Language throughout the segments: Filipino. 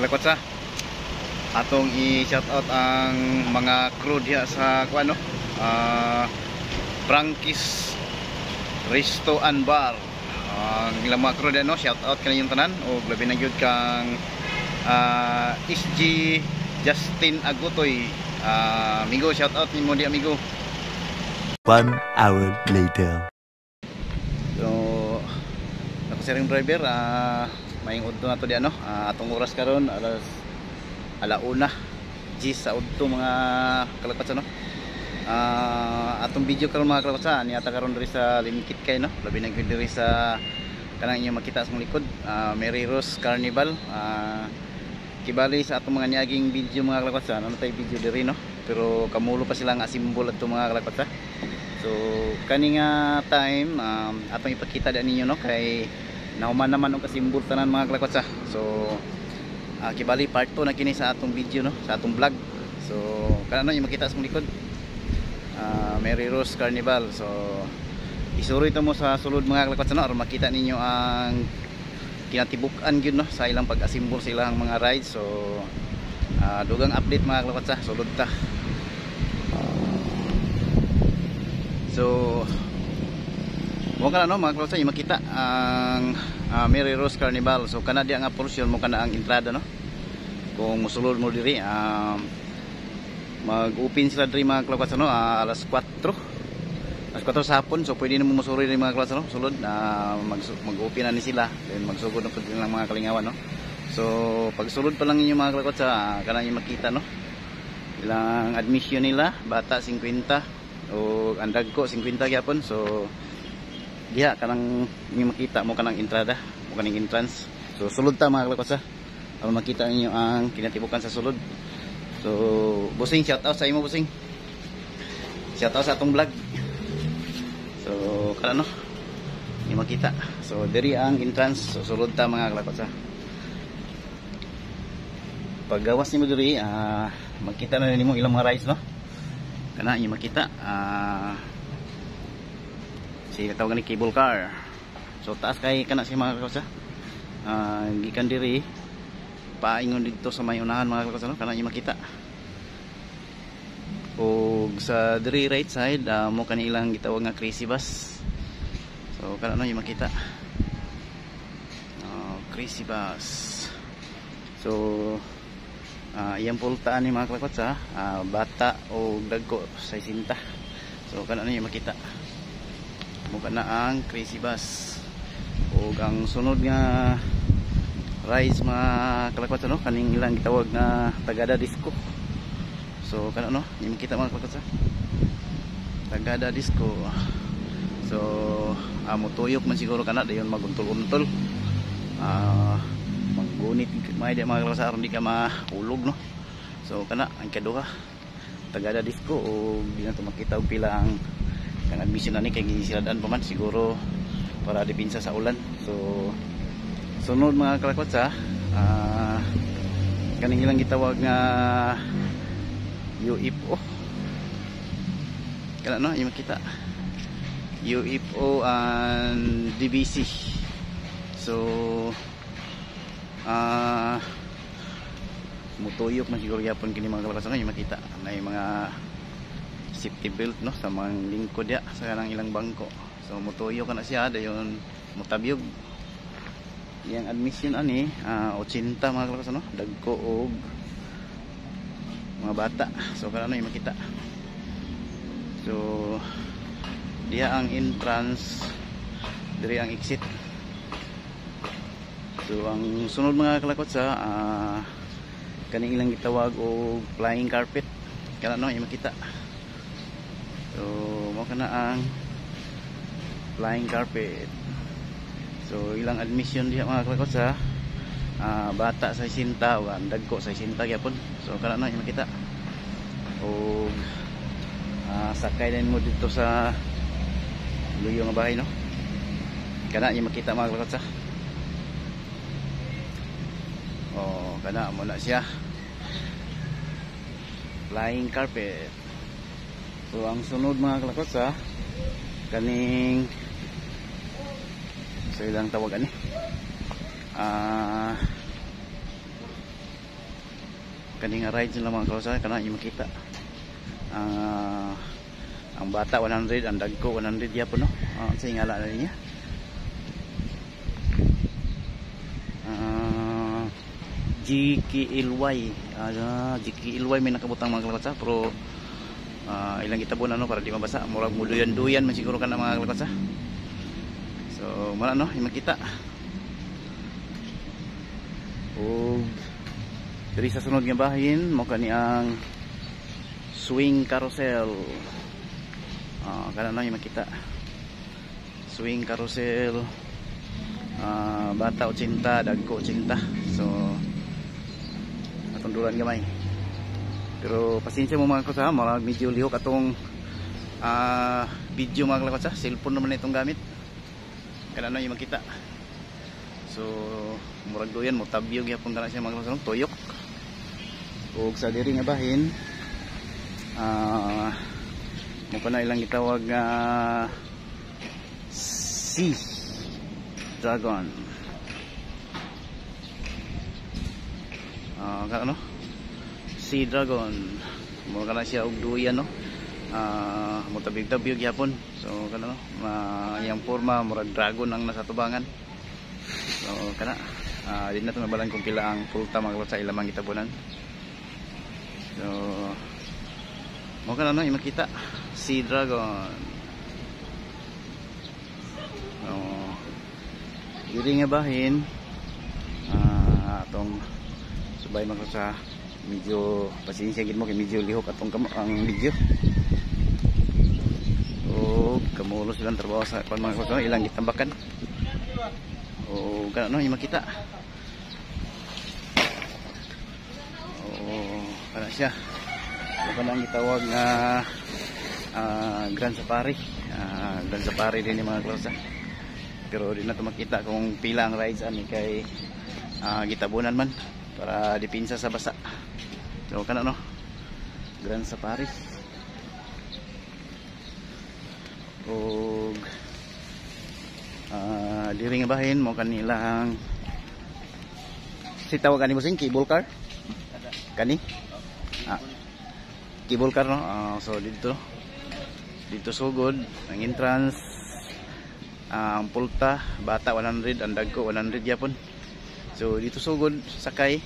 kalakotsa. Atong i-shoutout ang mga crew diha sa kuano, Frankis Resto and Bar. Ang ilang mga crew diha, no, shoutout kaniyong tanan o labi na gyud kang SG Justin Agutoy. Amigo, shoutout nimo di amigo. 1 hour later. So ako sa ring driver, maing udto na to di ano, atong oras karon alas alauna G sa udto mga kalakotsa, no. Atong video karon mga kalakotsa niata karon diri sa Limkit kay, no, labi na gyud diri sa kanang inyo makita sa likod, Mary Rose Carnival. Kibali sa atong mga niaging video mga kalakotsa, ano tay video diri, no, pero kamulo pa sila nga simbol ato mga kalakotsa. So kani nga time atong ipakita din ninyo, no, kay nauman naman og kasimbol tanan mga kalakotsa. So kibali part 2 na kini sa atong video, no, sa atong vlog. So kanano yung makita sa likod, Mary Rose Carnival. So isuri ito mo sa sulod mga kalakotsa, no, aron makita ninyo ang kinatibuk-an gyud, no, sa ilang pag-asimbol sa ilang mga rides. So dugang update mga kalakotsa, sulod ta. So mo kana, no, mga kalakotsa, yung makita ang Mary Rose Carnival. So kana diya nga portion mo kana ang entrada, no. Kung musulod mo diri, mag-open sila diri mga kalakotsa, no, alas 4 sa hapon. So pwede na mo musuri diri mga kalakotsa, no, sulod mag-open na ni sila, then magsugod na pud lang mga kalingawan, no. So pag sulod pa lang inyo mga kalakotsa, kana yung makita, no, ilang admission nila, bata 50 o ang dagko 50 gyapon. So diha kanang inyo makita mo kanang entrada, mo kaning entrance. So sulod ta mga kalakotsa, aron makita ninyo ang kinatibukan sa sulod. So bossing, shout out sa imo bossing, shout out sa atong vlog. So kana, no, inyo makita. So diri ang entrance. So sulod ta mga kalakotsa. Paggawas nimo diri, makita na nimo ilang mga rides, no, kana inyo makita. Tawag ni cable car. So taas kay kana si mga kalakotsa, gikan diri paingon dito sa may unahan mga kalakotsa, no, kana yung makita. O sa diri right side, mo kanilang gitawag nga crazy bus. So kana, no, yung makita, crazy bus. So iyang pultaan ni mga kalakotsa, bata o dagko sa isinta. So kana, no, yung makita mo kana ang crazy bus. O ang sunod nga rides mga kalakotsa, no, kaning ilang gitawag na Tagada Disco. So kana, no, yung makita mga kalakotsa, Tagada Disco. So mutuyok man siguro kana dayon maguntol-untol, maggunit may di mga kalakotsa aron di ka mahulog, no. So kana ang kaduha, Tagada Disco. O di na to makita og pila ang admission na ni, kay gisiladaan pa man siguro para dipinsa sa ulan. So sunod mga kalakotsa, kaning ilang gitawag nga UFO. Kana, no, yung makita UFO and DBC. So mutuyok man siguro yapon kini mga kalakotsa, yung makita na yung mga safety belt, no, sa mga lingkod ya sa kanang ilang bangko. So mutuyo ka na siya dayon mutabyog. Yang admission ani 80 mga kalakotsa, no, dagko og mga bata. So kana, no, yung makita. So diha ang entrance, diri ang exit. So ang sunod mga kalakotsa, kaning ilang gitawag og flying carpet. Kana, no, yung makita. So mo kana ang flying carpet. So ilang admission diha mga kalakotsa, bata sa 60 o ang dagko sa 60 gyapon. So kana, no, yung makita. O sakay din mo dito sa luyo nga bahay, no, kana yung makita mga kalakotsa. O kana mo na siya, flying carpet. So ang sunod mga kalakotsa, kaning so ilang tawagan ni kani nga rides nila mga kalawsa kana yung makita. Ang bata 100, ang dagko 100 yapon no. Sa ingala na niya. GKLY. GKLY may nakabutang mga kalawsa pero ilang itabon ano para di mabasa. Murag muduyan-duyan man siguro kana mga kalawsa. So mara no, yung makita. O diri sa sunod nga bahin mo kani ang swing carousel. Kana na yung makita. Swing carousel. Bata 80, dagko 80. So atong dulan gamay. Pero pasensya mo mga kalawsa, marag medyo lihok atong video mga kalawsa. Cellphone naman itong gamit. Kana na yung makita. So murag doyan mo tabyog yapon kana siya mga kalawsa, tuyok. Ug sa diri nga bahin mo pa na ilang gitawag nga Sea Dragon. Ano? Sea Dragon. Mo kana siya og duyan no. Mo tabyog-tabyog yapon. So kana no, yang forma murag dragon ang nasa tubangan. So kana di na to mabalan kung pila ang pulta mga sa ilamang gitabunan. So mo kana no makita Sea Dragon. Diri nga bahin atong subay man sa medyo pasensya gid mo kay medyo lihok atong ang video. O kamulo silang trabaho sa mga kalawsa ilang gitambakan. O kana no makita. Kana siya. Ito nang gitawag nga Grand Safari. Grand Safari din yung mga kalawsa. Pero di na ito makita kung pila ang rides ani kay gitabunan man para dipinsa sa basa. So kana no, Grand Safari. Og diri nga bahin mo kanilang si tawag ani mo sing cable car. Kani? Cable car no. So dito sugod ang entrance. Ang pulta bata 100, ang dagko 100 yapon. So dito sugod sakay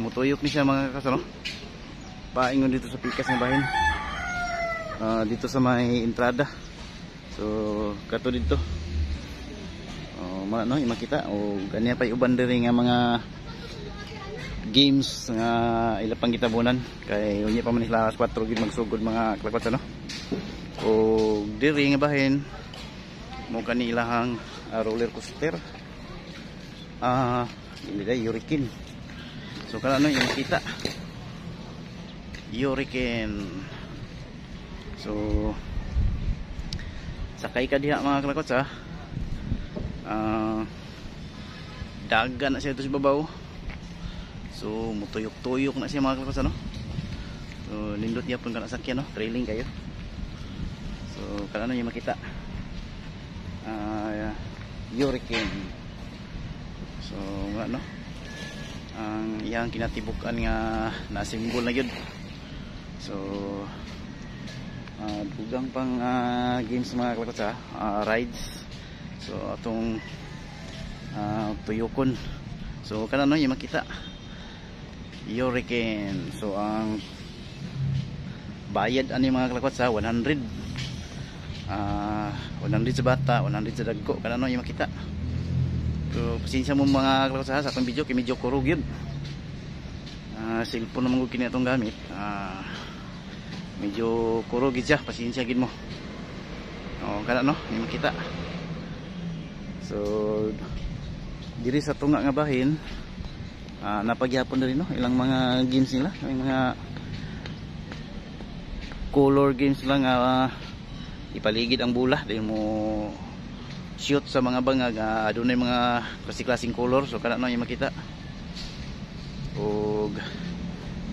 mutuyok ni siya mga kalawsa no. Paingon dito sa pikas ng bahin. Dito sa may entrada. So kato dito. No, makita o ganiya pa uban diri nga mga games nga ila pang gitabunan kay unya pa man sila 4 gid magsugod mga kalawsa no. O diri nga bahin mo kanilahang roller coaster Hurricane. So kana no yung makita Hurricane. So sakay ka diha mga kalawsa. Dagan na siya ito sa babaw. So mutuyok-tuyok na siya mga kalawsa no. So nindot yapon kana sakyan no, trailing kayo. So kana no yung makita Hurricane. So ano ang iyang kinatibukan nga nasimbol na yun. So dugang pang games mga kalawsa, rides. So atong tuyokon. So kana no yung makita Hurricane. So ang bayad ani mga kalawsa 100. 100 sa bata, 100 sa dagko. Kana no yung makita. So pasensya mo mga kalawsa sa atong video kay medyo kurog yun. Cellphone naman ko kini atong gamit. Medyo kurog gid siya, pasensya gid mo. Kana no yung makita. So diri sa tunga nga bahin napagyapon na rin no ilang mga games nila, yung mga color games lang ipaligid ang bula dahil mo shoot sa mga bangag adunay mga klase-klaseng color. So kana no yung makita. Og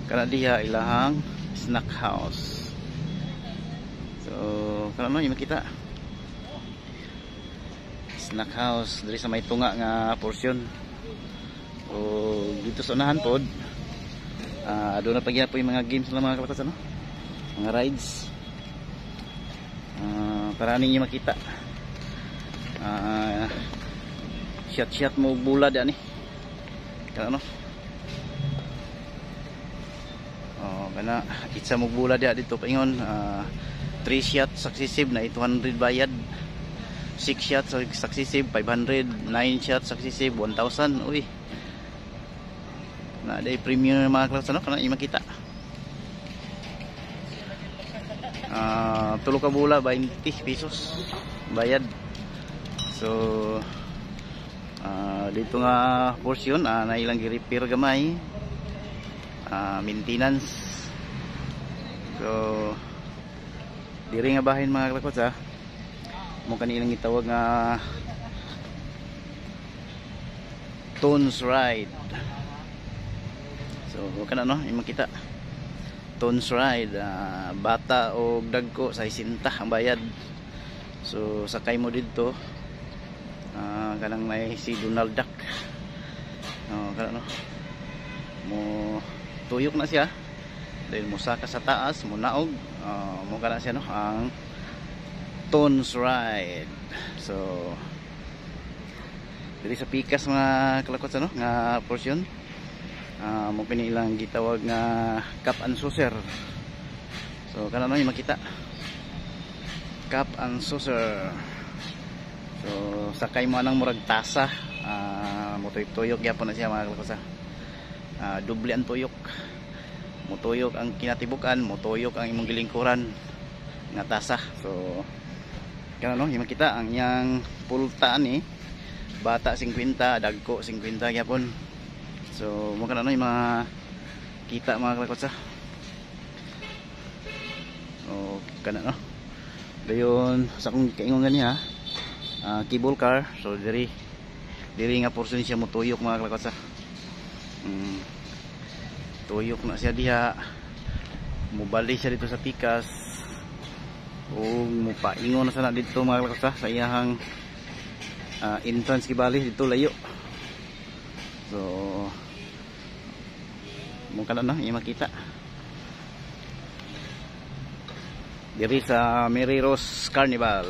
kana diha ilahang snack house. So kana no yung makita snack house diri sa may tunga nga portion. O dito sa unahan pod Doon na pagyan po yung mga games lang mga kalakas, ano? Mga rides. Para ninyo makita. Shot mo bula diyan eh. Ano? Kana itsa mo bula diyan dito paingon. 3 shots successive na 200 bayad. 6 shots successive 500, 9 shots successive 1,000. Uy. Na day premium mga kalakas, ano? Kana i makita. Tulo ka bula 20 pesos bayad. So dito nga portion na ilang gi-repair gamay, maintenance. So diri nga bahin mga kalakots, mo kanilang gitawag nga Tones Ride. So kana no imong kita Tones Ride, bata o dagko sa 60 ang bayad. So sakay mo dito, kanang may si Donald Duck, kana no mo tuyok na siya dahil mo saka sa taas mo naog, mo kana siya no ang Tones Ride. So diri sa pikas mga kalakots, ano nga portion, mo pinilang gitawag nga Cup and Saucer. So kana no yung makita Cup and Saucer. So sakay mo anang murag tasa, mo tuyok gyapon na siya mga kalakots. Doble ang tuyok, mo tuyok ang kinatibukan, mo tuyok ang imong gilingkuran nga tasa. So kana no yung makita ang yang pultaan ni bata 50, dagko 50 gyapon. So mo kana no yung mga kita mga kalakots. So kana no dayon sa kung kaingon ganiya, cable car. So diri nga portion siya mo tuyok mga kalakots. Tuyok na siya diha, mubali siya dito sa pikas o mupaingon na sana dito mga kalakots sa iyahang entrance kibali dito layo. So mo kana na yung makita diri sa Meriros Carnival.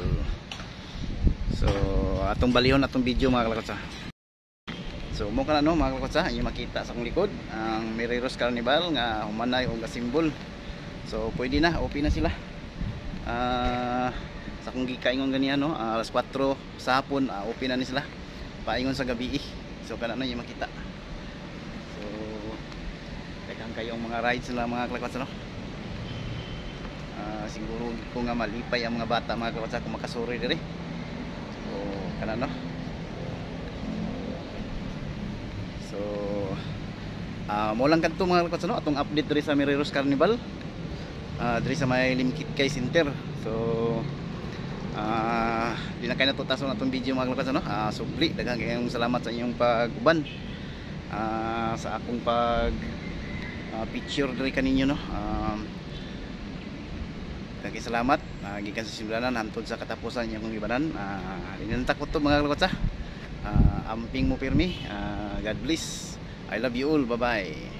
So atong balihon atong video mga kalakots. So mo kana no mga kalakots, yung makita sa akong likod ang Meriros Carnival nga humanay og simbol. So pwede na, open na sila. Sa akong gikaingon ganiya no, alas 4 sa hapon, open na ni sila paingon sa gabi. So kana no yung makita. So daghang kayong mga rides sila mga kalakots, no. Siguro ko nga malipay ang mga bata mga kalakots kung makasuri diri. So kana no. So mo lang kadto mga kalakots, no, atong update diri sa Meriros Carnival, diri sa may Limkit Kay Center. So di na kayo natutason atong video mga kalakots, no. Subli daghang kayong salamat sa inyong pag-uban sa akong pag picture diri kaninyo, no. Kay salamat gikan sa simulanan hantod sa katapusan inyong gibanan. Dinantak ko to mga kalakots. Amping mo pirmi. God bless. I love you all. Bye bye.